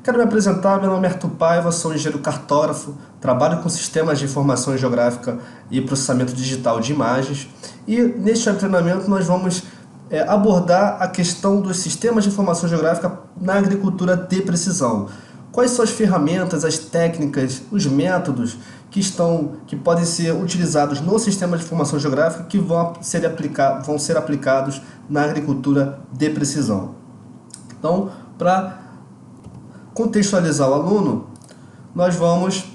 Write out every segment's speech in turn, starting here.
Quero me apresentar, meu nome é Arthur Paiva, sou engenheiro cartógrafo, trabalho com sistemas de informação geográfica e processamento digital de imagens. E neste treinamento nós vamos abordar a questão dos sistemas de informação geográfica na agricultura de precisão. Quais são as ferramentas, as técnicas, os métodos que podem ser utilizados no sistema de informação geográfica que vão ser aplicados na agricultura de precisão. Então, para contextualizar o aluno, nós vamos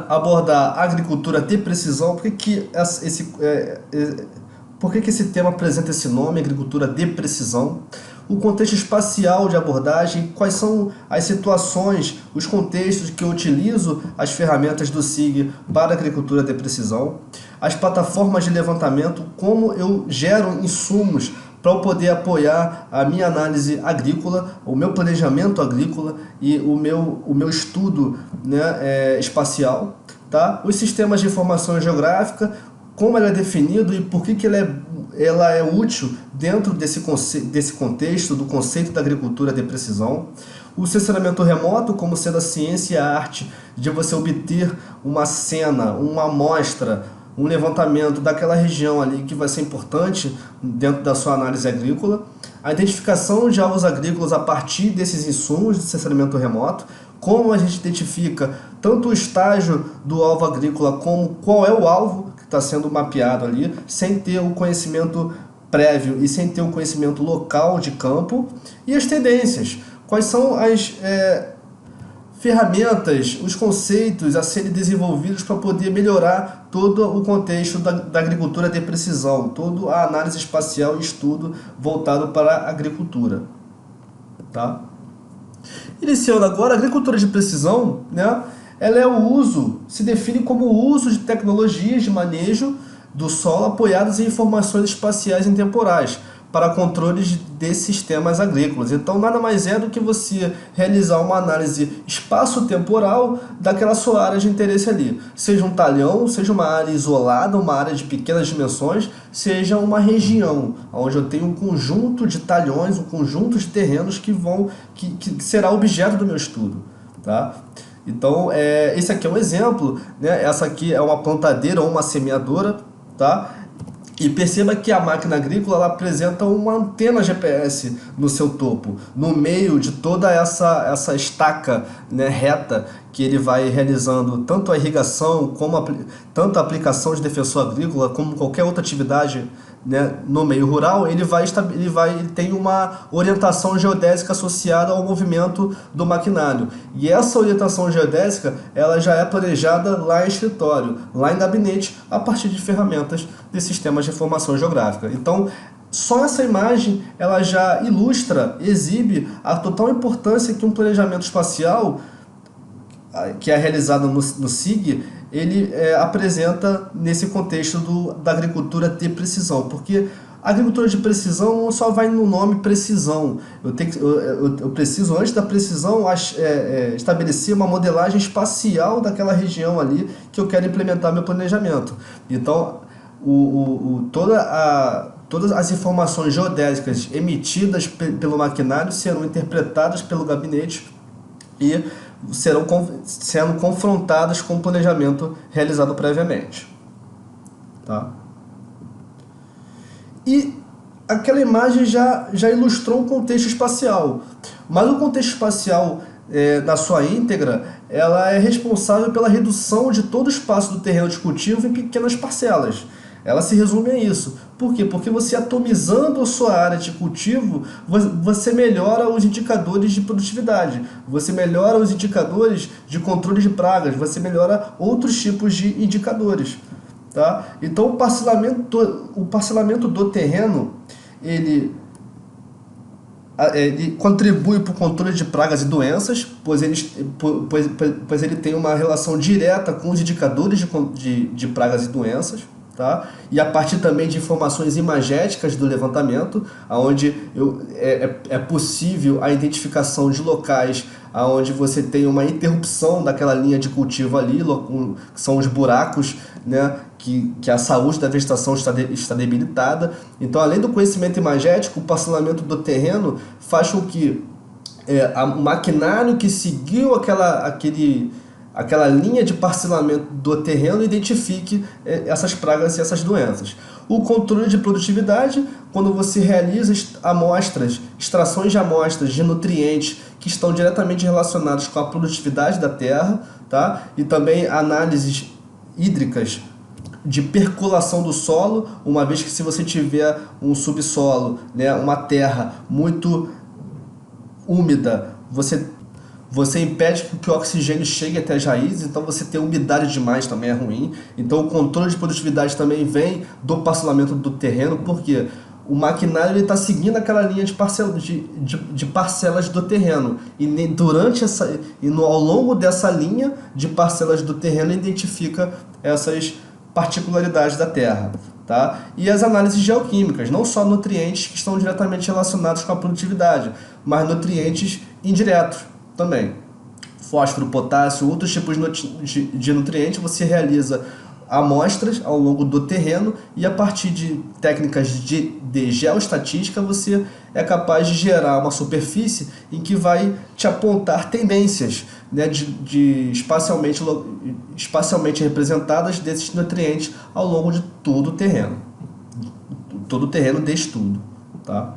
abordar a agricultura de precisão. Por que esse tema apresenta esse nome, agricultura de precisão? O contexto espacial de abordagem, quais são as situações, os contextos que eu utilizo as ferramentas do SIG para a agricultura de precisão, as plataformas de levantamento, como eu gero insumos para eu poder apoiar a minha análise agrícola, o meu planejamento agrícola e o meu estudo espacial. Tá? Os sistemas de informação geográfica, como ela é definido e por que ela é útil dentro desse contexto, do conceito da agricultura de precisão. O sensoramento remoto, como sendo a ciência e a arte de você obter uma cena, uma amostra, um levantamento daquela região ali que vai ser importante dentro da sua análise agrícola. A identificação de alvos agrícolas a partir desses insumos de sensoramento remoto, como a gente identifica tanto o estágio do alvo agrícola como qual é o alvo que está sendo mapeado ali, sem ter o conhecimento prévio e sem ter o conhecimento local de campo. E as tendências, quais são as ferramentas, os conceitos a serem desenvolvidos para poder melhorar todo o contexto da agricultura de precisão, toda a análise espacial e estudo voltado para a agricultura. Tá? Iniciando agora, a agricultura de precisão, ela se define como o uso de tecnologias de manejo do solo apoiadas em informações espaciais intemporais para controles de sistemas agrícolas. Então, nada mais é do que você realizar uma análise espaço-temporal daquela sua área de interesse ali. Seja um talhão, seja uma área isolada, uma área de pequenas dimensões, seja uma região, onde eu tenho um conjunto de talhões, um conjunto de terrenos que será objeto do meu estudo. Tá? Então, esse aqui é um exemplo, Essa aqui é uma plantadeira ou uma semeadora, tá? E perceba que a máquina agrícola ela apresenta uma antena GPS no seu topo, no meio de toda essa estaca reta que ele vai realizando tanto a irrigação, tanto a aplicação de defensor agrícola, como qualquer outra atividade no meio rural. Ele tem uma orientação geodésica associada ao movimento do maquinário. E essa orientação geodésica ela já é planejada lá em escritório, lá em gabinete, a partir de ferramentas de sistemas de informação geográfica. Então, só essa imagem ela já exibe a total importância que um planejamento espacial, que é realizado no SIG, ele apresenta nesse contexto da agricultura de precisão, porque a agricultura de precisão não só vai no nome precisão. Eu preciso, antes da precisão, estabelecer uma modelagem espacial daquela região ali que eu quero implementar meu planejamento. Então, todas as informações geodésicas emitidas pelo maquinário serão interpretadas pelo gabinete e serão sendo confrontadas com o planejamento realizado previamente. Tá? E aquela imagem já ilustrou o contexto espacial, mas o contexto espacial na sua íntegra, ela é responsável pela redução de todo o espaço do terreno de cultivo em pequenas parcelas. Ela se resume a isso. Por quê? Porque você atomizando a sua área de cultivo, você melhora os indicadores de produtividade, você melhora os indicadores de controle de pragas, você melhora outros tipos de indicadores. Tá? Então, o parcelamento do terreno, ele contribui para o controle de pragas e doenças, pois ele tem uma relação direta com os indicadores de pragas e doenças. Tá? E a partir também de informações imagéticas do levantamento, onde é possível a identificação de locais onde você tem uma interrupção daquela linha de cultivo ali, que são os buracos, que a saúde da vegetação está debilitada. Então, além do conhecimento imagético, o parcelamento do terreno faz com que o maquinário que seguiu aquela linha de parcelamento do terreno identifique essas pragas e essas doenças. O controle de produtividade, quando você realiza extrações de amostras de nutrientes que estão diretamente relacionados com a produtividade da terra, tá? E também análises hídricas de percolação do solo, uma vez que se você tiver um subsolo, né, uma terra muito úmida, você impede que o oxigênio chegue até as raízes, então você ter umidade demais também é ruim. Então o controle de produtividade também vem do parcelamento do terreno, porque o maquinário está seguindo aquela linha de parcelas do terreno. Ao longo dessa linha de parcelas do terreno identifica essas particularidades da terra. Tá? E as análises geoquímicas, não só nutrientes que estão diretamente relacionados com a produtividade, mas nutrientes indiretos também. Fósforo, potássio, outros tipos de nutrientes, você realiza amostras ao longo do terreno e a partir de técnicas de geoestatística você é capaz de gerar uma superfície em que vai te apontar tendências, né, espacialmente representadas desses nutrientes ao longo de todo o terreno. Todo o terreno de estudo. Tá?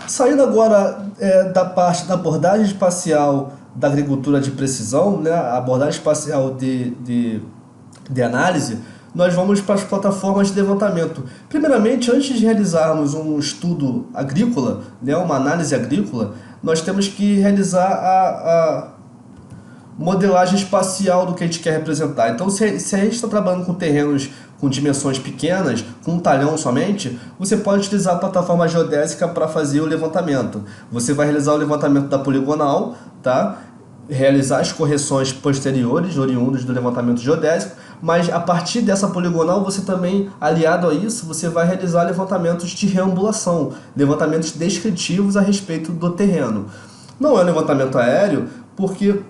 Saindo agora da parte da abordagem espacial da agricultura de precisão, né, a abordagem espacial de análise, nós vamos para as plataformas de levantamento. Primeiramente, antes de realizarmos um estudo agrícola, né, uma análise agrícola, nós temos que realizar a modelagem espacial do que a gente quer representar. Então, se a gente está trabalhando com terrenos com dimensões pequenas, com um talhão somente, você pode utilizar a plataforma geodésica para fazer o levantamento. Você vai realizar o levantamento da poligonal, tá? Realizar as correções posteriores, oriundas do levantamento geodésico, mas a partir dessa poligonal, você também, aliado a isso, você vai realizar levantamentos de reambulação, levantamentos descritivos a respeito do terreno. Não é levantamento aéreo, porque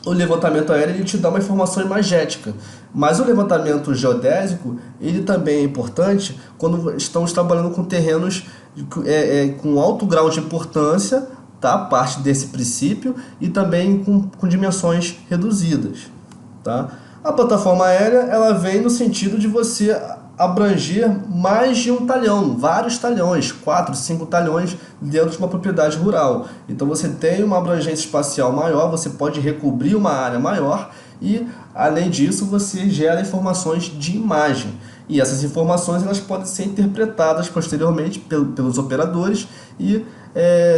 o levantamento aéreo ele te dá uma informação imagética, mas o levantamento geodésico ele também é importante quando estamos trabalhando com terrenos com alto grau de importância, tá? Parte desse princípio, e também com dimensões reduzidas. Tá? A plataforma aérea ela vem no sentido de você abranger mais de um talhão, vários talhões, 4, 5 talhões dentro de uma propriedade rural. Então você tem uma abrangência espacial maior, você pode recobrir uma área maior e, além disso, você gera informações de imagem. E essas informações elas podem ser interpretadas posteriormente pelos operadores e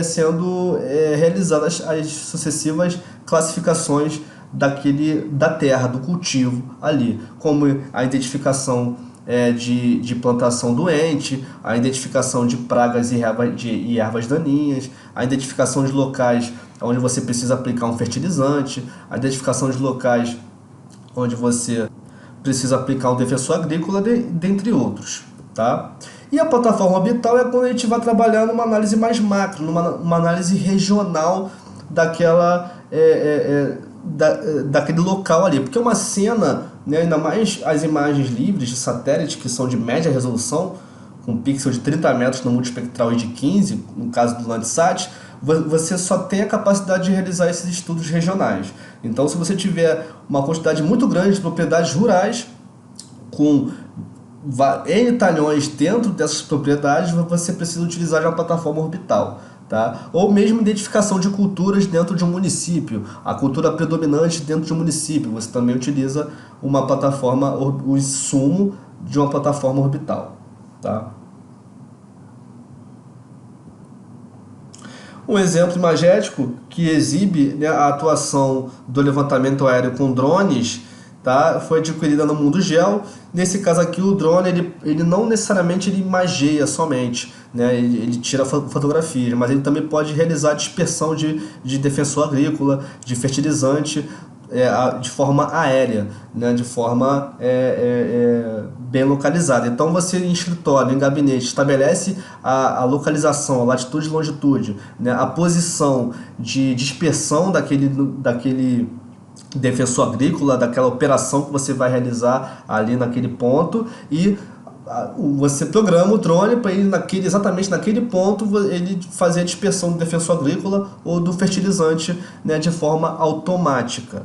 sendo realizadas as sucessivas classificações da terra, do cultivo ali, como a identificação de plantação doente, a identificação de pragas e ervas daninhas, a identificação de locais onde você precisa aplicar um fertilizante, a identificação de locais onde você precisa aplicar um defensor agrícola, dentre outros. Tá? E a plataforma orbital é quando a gente vai trabalhar numa análise mais macro, numa análise regional daquele local ali, porque uma cena, né, ainda mais as imagens livres de satélite, que são de média resolução, com pixel de 30 metros no multispectral e de 15, no caso do Landsat, você só tem a capacidade de realizar esses estudos regionais. Então, se você tiver uma quantidade muito grande de propriedades rurais, com N talhões dentro dessas propriedades, você precisa utilizar uma plataforma orbital. Tá? Ou mesmo identificação de culturas dentro de um município, a cultura predominante dentro de um município, você também utiliza uma plataforma, o insumo de uma plataforma orbital. Tá? Um exemplo imagético que exibe, né, a atuação do levantamento aéreo com drones, tá, foi adquirida no Mundo Geo. Nesse caso aqui, o drone ele não necessariamente ele imageia somente, né, ele tira fotografias, mas ele também pode realizar a dispersão de defensor agrícola, de fertilizante, de forma aérea, né, de forma bem localizada. Então você em escritório, em gabinete, estabelece a localização, a latitude e longitude, né, a posição de dispersão daquele defensor agrícola, daquela operação que você vai realizar ali naquele ponto, e Você programa o drone para ele exatamente naquele ponto ele fazer a dispersão do defensor agrícola ou do fertilizante, né, de forma automática.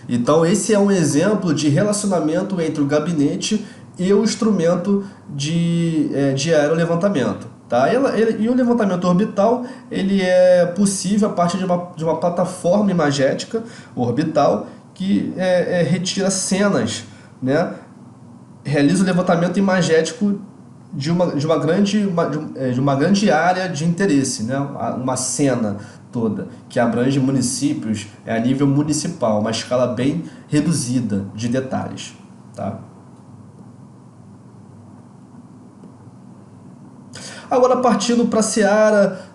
Então esse é um exemplo de relacionamento entre o gabinete e o instrumento de aerolevantamento. Tá? E o levantamento orbital ele é possível a partir de uma plataforma imagética orbital que retira cenas, né? Realiza o levantamento imagético de uma grande área de interesse, né? Uma cena toda, que abrange municípios a nível municipal, uma escala bem reduzida de detalhes. Tá? Agora, partindo para a seara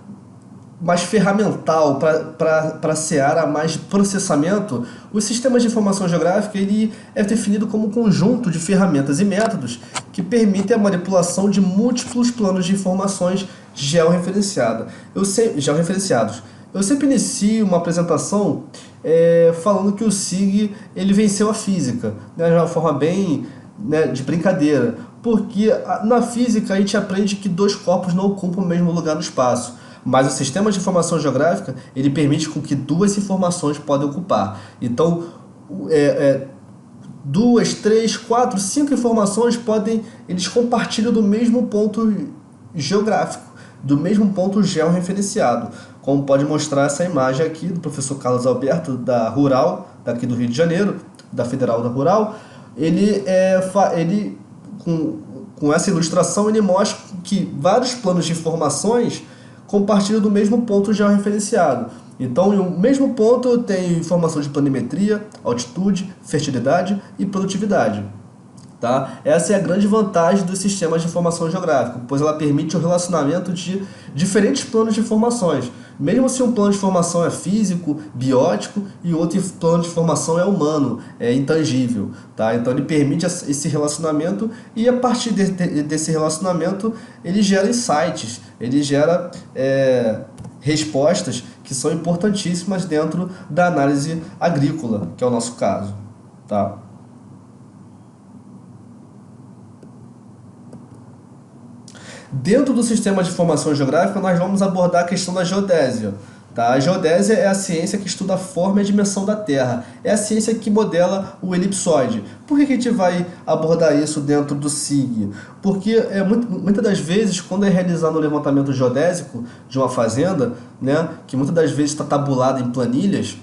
mais ferramental, para a seara mais de processamento, o sistema de informação geográfica ele é definido como um conjunto de ferramentas e métodos que permitem a manipulação de múltiplos planos de informações georreferenciados. Eu sempre inicio uma apresentação falando que o SIG ele venceu a física, né, de uma forma bem, né, de brincadeira, porque na física a gente aprende que dois corpos não ocupam o mesmo lugar no espaço. Mas o sistema de informação geográfica ele permite com que duas informações podem ocupar. Então, duas, três, quatro, cinco informações eles compartilham do mesmo ponto geográfico, do mesmo ponto georreferenciado, como pode mostrar essa imagem aqui do professor Carlos Alberto, da Rural, daqui do Rio de Janeiro, da Federal da Rural. Ele com essa ilustração, ele mostra que vários planos de informações compartilham do mesmo ponto georreferenciado. Então, em um mesmo ponto, eu tenho informação de planimetria, altitude, fertilidade e produtividade. Tá? Essa é a grande vantagem dos sistemas de informação geográfica, pois ela permite o relacionamento de diferentes planos de informações, mesmo se um plano de informação é físico, biótico e outro plano de informação é humano, é intangível. Tá? Então ele permite esse relacionamento e a partir desse relacionamento ele gera insights, ele gera respostas que são importantíssimas dentro da análise agrícola, que é o nosso caso. Tá? Dentro do sistema de informação geográfica, nós vamos abordar a questão da geodésia. Tá? A geodésia é a ciência que estuda a forma e a dimensão da Terra. É a ciência que modela o elipsoide. Por que a gente vai abordar isso dentro do SIG? Porque muitas das vezes, quando é realizado o levantamento geodésico de uma fazenda, né, que muitas das vezes está tabulado em planilhas,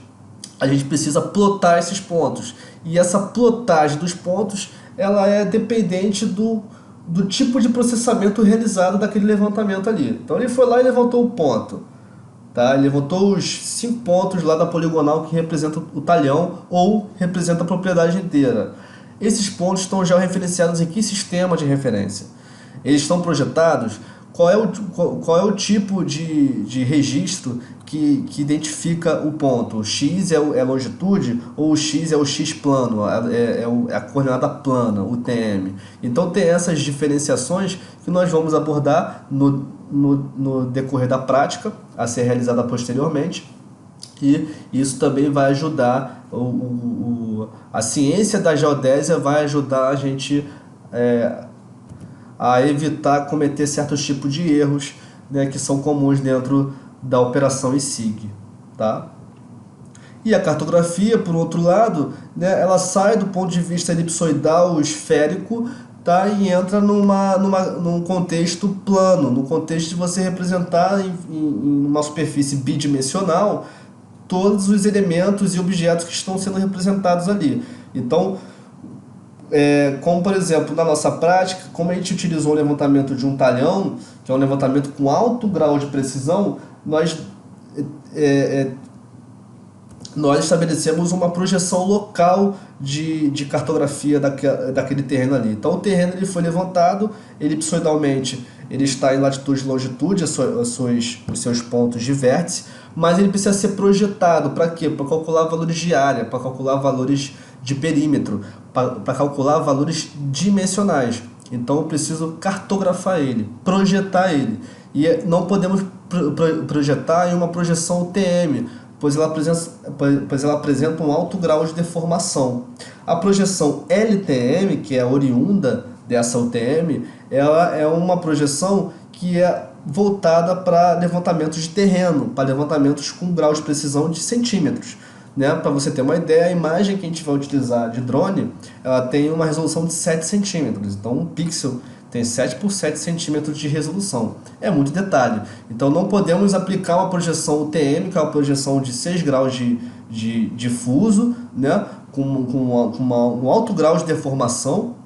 a gente precisa plotar esses pontos. E essa plotagem dos pontos ela é dependente do tipo de processamento realizado daquele levantamento ali. Então ele foi lá e levantou o ponto. Tá? Ele levantou os 5 pontos lá da poligonal que representam o talhão ou representa a propriedade inteira. Esses pontos estão já referenciados em que sistema de referência? Eles estão projetados? Qual é o tipo de registro que identifica o ponto? O X é a longitude ou o X é o X plano, é a coordenada plana, o TM. Então tem essas diferenciações que nós vamos abordar no decorrer da prática, a ser realizada posteriormente. E isso também vai ajudar, a ciência da geodésia vai ajudar a gente a evitar cometer certos tipos de erros, né, que são comuns dentro da operação SIG. Tá? E a cartografia, por outro lado, né, ela sai do ponto de vista elipsoidal, esférico, tá, e entra num contexto plano, no contexto de você representar em uma superfície bidimensional todos os elementos e objetos que estão sendo representados ali. Então, como por exemplo na nossa prática, como a gente utilizou o levantamento de um talhão, que é um levantamento com alto grau de precisão, nós estabelecemos uma projeção local de cartografia daquele terreno ali. Então o terreno ele foi levantado elipsoidalmente, ele está em latitude e longitude, os seus pontos de vértice, mas ele precisa ser projetado para quê? Para calcular valores de área, para calcular valores de perímetro, para calcular valores dimensionais. Então eu preciso cartografar ele, projetar ele. E não podemos projetar em uma projeção UTM, pois ela apresenta um alto grau de deformação. A projeção LTM, que é oriunda dessa UTM, ela é uma projeção que é voltada para levantamentos de terreno, para levantamentos com grau de precisão de centímetros. Né? Para você ter uma ideia, a imagem que a gente vai utilizar de drone, ela tem uma resolução de 7 centímetros. Então, um pixel tem 7 por 7 centímetros de resolução. É muito detalhe. Então, não podemos aplicar uma projeção UTM, que é uma projeção de 6 graus de fuso, né? com um alto grau de deformação.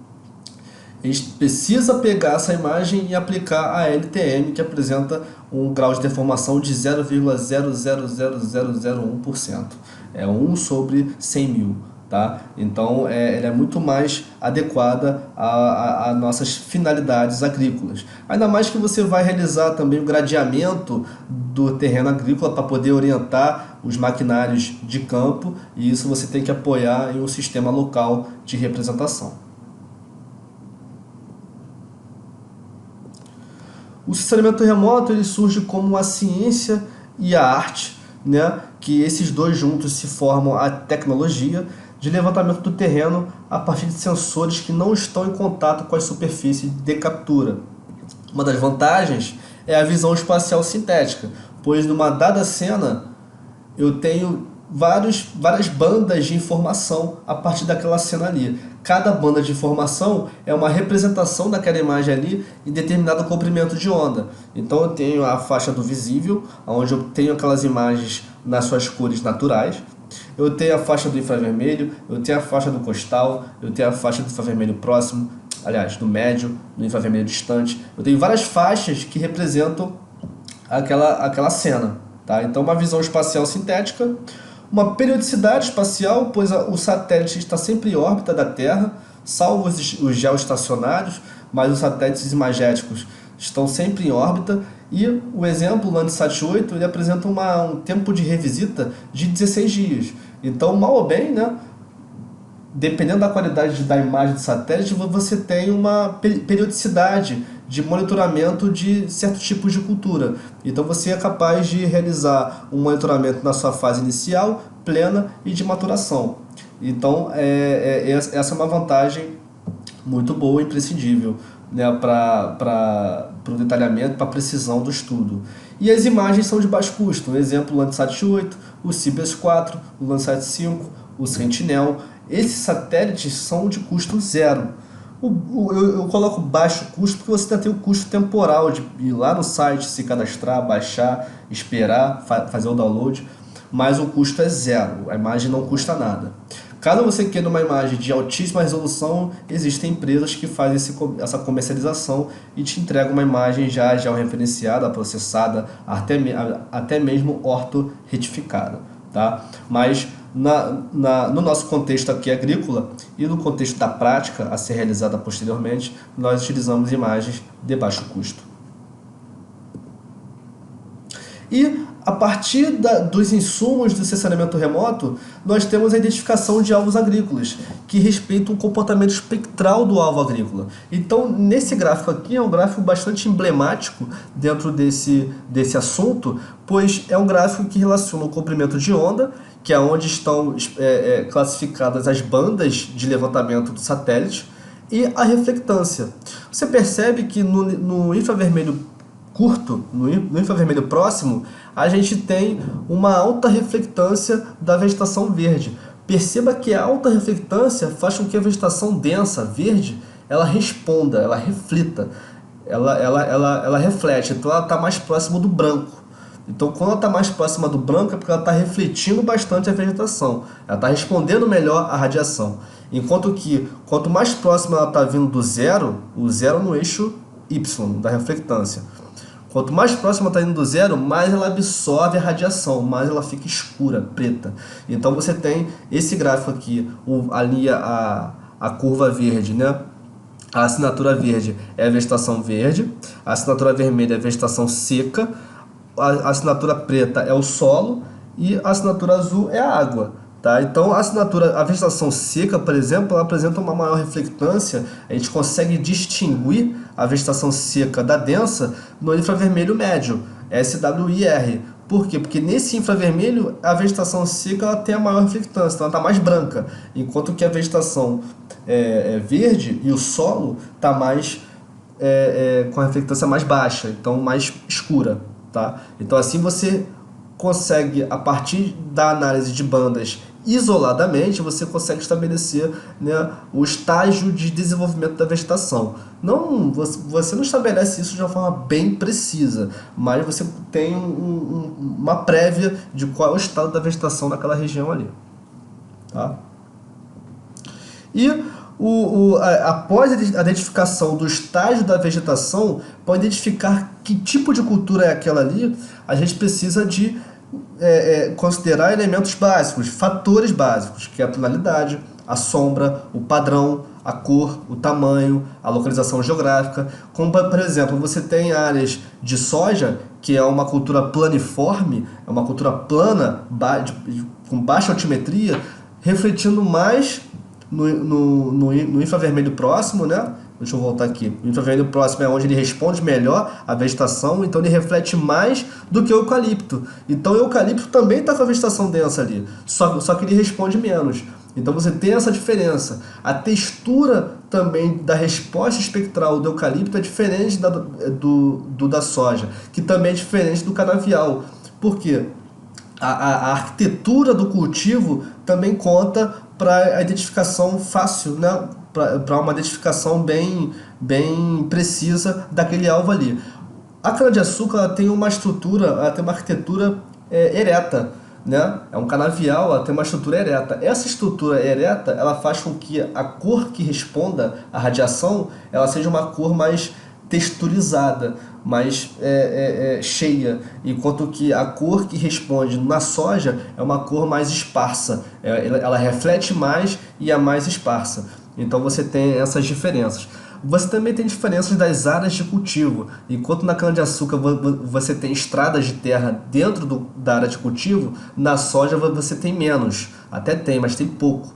A gente precisa pegar essa imagem e aplicar a LTM, que apresenta um grau de deformação de 0,000001%. É 1 sobre 100 mil. Tá? Então, ela é muito mais adequada a nossas finalidades agrícolas. Ainda mais que você vai realizar também o gradeamento do terreno agrícola para poder orientar os maquinários de campo, e isso você tem que apoiar em um sistema local de representação. O sensoriamento remoto ele surge como a ciência e a arte, né? Que esses dois juntos se formam a tecnologia de levantamento do terreno a partir de sensores que não estão em contato com as superfícies de captura. Uma das vantagens é a visão espacial sintética, pois numa dada cena eu tenho várias bandas de informação a partir daquela cena ali. Cada banda de informação é uma representação daquela imagem ali em determinado comprimento de onda. Então eu tenho a faixa do visível, onde eu tenho aquelas imagens nas suas cores naturais. Eu tenho a faixa do infravermelho, eu tenho a faixa do costal, eu tenho a faixa do infravermelho próximo, aliás, do médio, do infravermelho distante. Eu tenho várias faixas que representam aquela cena. Tá? Então uma visão espacial sintética, uma periodicidade espacial, pois o satélite está sempre em órbita da Terra, salvo os geoestacionários, mas os satélites imagéticos estão sempre em órbita. E o exemplo, o Landsat 8, ele apresenta um tempo de revisita de 16 dias. Então, mal ou bem, né, dependendo da qualidade da imagem do satélite, você tem uma periodicidade de monitoramento de certos tipos de cultura. Então você é capaz de realizar um monitoramento na sua fase inicial, plena e de maturação. Então essa é uma vantagem muito boa e imprescindível, né, para o detalhamento, para a precisão do estudo. E as imagens são de baixo custo. Um exemplo, o Landsat 8, o Cibers 4, o Landsat 5, o Sentinel. Esses satélites são de custo zero. Eu coloco baixo custo porque você ainda tem o custo temporal de ir lá no site, se cadastrar, baixar, esperar, fazer o download, mas o custo é zero, a imagem não custa nada. Caso você queira uma imagem de altíssima resolução, existem empresas que fazem essa comercialização e te entregam uma imagem já georreferenciada, processada, até mesmo ortorretificada. Tá? Mas no nosso contexto aqui agrícola e no contexto da prática a ser realizada posteriormente, nós utilizamos imagens de baixo custo. E a partir dos insumos do sensoriamento remoto, nós temos a identificação de alvos agrícolas, que respeitam o comportamento espectral do alvo agrícola. Então, nesse gráfico aqui, é um gráfico bastante emblemático dentro desse assunto, pois é um gráfico que relaciona o comprimento de onda, que é onde estão classificadas as bandas de levantamento do satélite, e a reflectância. Você percebe que no infravermelho curto, no infravermelho próximo, a gente tem uma alta reflectância da vegetação verde. Perceba que a alta reflectância faz com que a vegetação densa, verde, ela responda, ela reflita, ela reflete, então ela está mais próxima do branco. Então, quando ela está mais próxima do branco, é porque ela está refletindo bastante a vegetação, ela está respondendo melhor à radiação. Enquanto que, quanto mais próxima ela está vindo do zero, o zero no eixo Y, da reflectância. Quanto mais próxima está indo do zero, mais ela absorve a radiação, mais ela fica escura, preta. Então você tem esse gráfico aqui, ali a curva verde, né? A assinatura verde é a vegetação verde, a assinatura vermelha é a vegetação seca, a assinatura preta é o solo e a assinatura azul é a água. Tá? Então a vegetação seca, por exemplo, ela apresenta uma maior reflectância, a gente consegue distinguir a vegetação seca da densa no infravermelho médio, SWIR, Por quê? Porque nesse infravermelho a vegetação seca ela tem a maior reflectância, então ela está mais branca, enquanto que a vegetação verde e o solo está mais com a reflectância mais baixa, então mais escura. Tá? Então assim você consegue, a partir da análise de bandas isoladamente, você consegue estabelecer, né, o estágio de desenvolvimento da vegetação. Não, você não estabelece isso de uma forma bem precisa, mas você tem uma prévia de qual é o estado da vegetação naquela região ali. Tá? E após a identificação do estágio da vegetação, para identificar que tipo de cultura é aquela ali, a gente precisa de considerar elementos básicos, fatores básicos, que é a tonalidade, a sombra, o padrão, a cor, o tamanho, a localização geográfica. Como, por exemplo, você tem áreas de soja, que é uma cultura planiforme, é uma cultura plana, com baixa altimetria, refletindo mais no infravermelho próximo, né? Deixa eu voltar aqui. O infravermelho próximo é onde ele responde melhor à vegetação, então ele reflete mais do que o eucalipto. Então o eucalipto também está com a vegetação densa ali, só que ele responde menos. Então você tem essa diferença. A textura também da resposta espectral do eucalipto é diferente da soja, que também é diferente do canavial. Por quê? A arquitetura do cultivo também conta para a identificação fácil, né? Para uma identificação bem precisa daquele alvo ali. A cana-de-açúcar ela tem uma estrutura, ela tem uma arquitetura ereta, né? É um canavial, ela tem uma estrutura ereta. Essa estrutura ereta ela faz com que a cor que responda à radiação ela seja uma cor mais texturizada, mais cheia, enquanto que a cor que responde na soja é uma cor mais esparsa, ela reflete mais e é mais esparsa. Então você tem essas diferenças. Você também tem diferenças das áreas de cultivo. Enquanto na cana-de-açúcar você tem estradas de terra dentro da área de cultivo, na soja você tem menos. Até tem, mas tem pouco.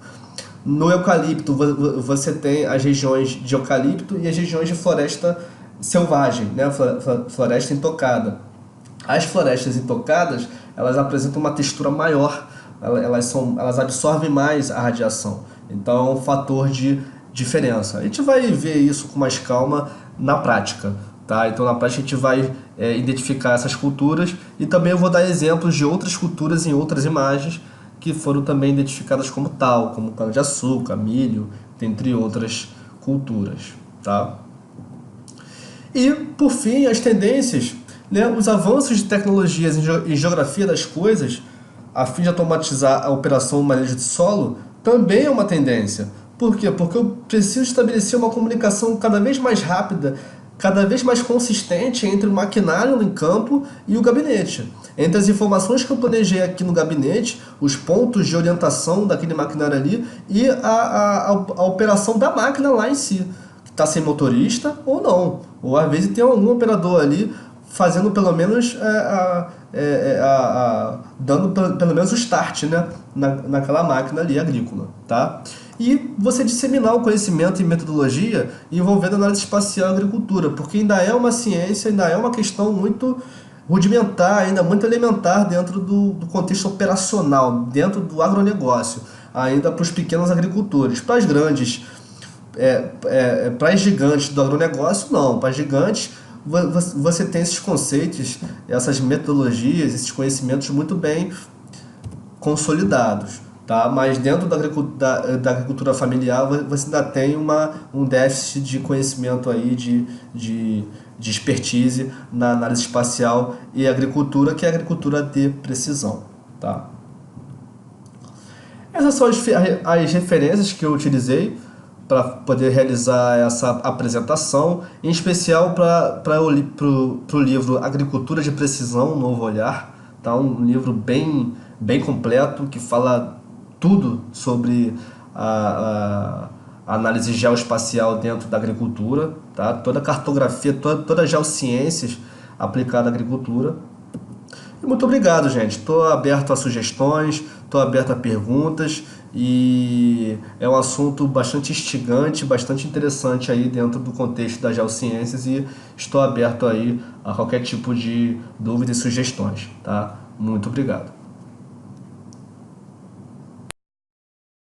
No eucalipto você tem as regiões de eucalipto e as regiões de floresta selvagem, né? Floresta intocada. As florestas intocadas elas apresentam uma textura maior, elas absorvem mais a radiação. Então é um fator de diferença. A gente vai ver isso com mais calma na prática. Tá? Então na prática a gente vai identificar essas culturas e também eu vou dar exemplos de outras culturas em outras imagens que foram também identificadas como tal, como cana-de-açúcar, milho, entre outras culturas. Tá? E, por fim, as tendências, né? Os avanços de tecnologias em geografia das coisas, a fim de automatizar a operação do manejo de solo, também é uma tendência. Por quê? Porque eu preciso estabelecer uma comunicação cada vez mais rápida, cada vez mais consistente entre o maquinário em campo e o gabinete. Entre as informações que eu planejei aqui no gabinete, os pontos de orientação daquele maquinário ali e a operação da máquina lá em si, que está sem motorista ou não. Ou às vezes tem algum operador ali fazendo pelo menos dando pelo menos o start, né, naquela máquina ali agrícola, tá? E você disseminar o conhecimento e metodologia envolvendo análise espacial e agricultura, porque ainda é uma ciência, ainda é uma questão muito rudimentar, ainda muito elementar dentro do contexto operacional, dentro do agronegócio, ainda para os pequenos agricultores. Para as grandes, para as gigantes do agronegócio, não. Para as gigantes, você tem esses conceitos, essas metodologias, esses conhecimentos muito bem consolidados. Tá? Mas dentro da agricultura familiar você ainda tem um déficit de conhecimento aí, de expertise na análise espacial e agricultura, que é a agricultura de precisão. Tá? Essas são as referências que eu utilizei para poder realizar essa apresentação, em especial para o livro Agricultura de Precisão, um Novo Olhar. Tá? Um livro bem completo que fala tudo sobre a análise geoespacial dentro da agricultura, tá? Toda a cartografia, todas as geociências aplicadas à agricultura. E muito obrigado, gente. Estou aberto a sugestões, estou aberto a perguntas e é um assunto bastante instigante, bastante interessante aí dentro do contexto das geociências e estou aberto aí a qualquer tipo de dúvida e sugestões, tá? Muito obrigado.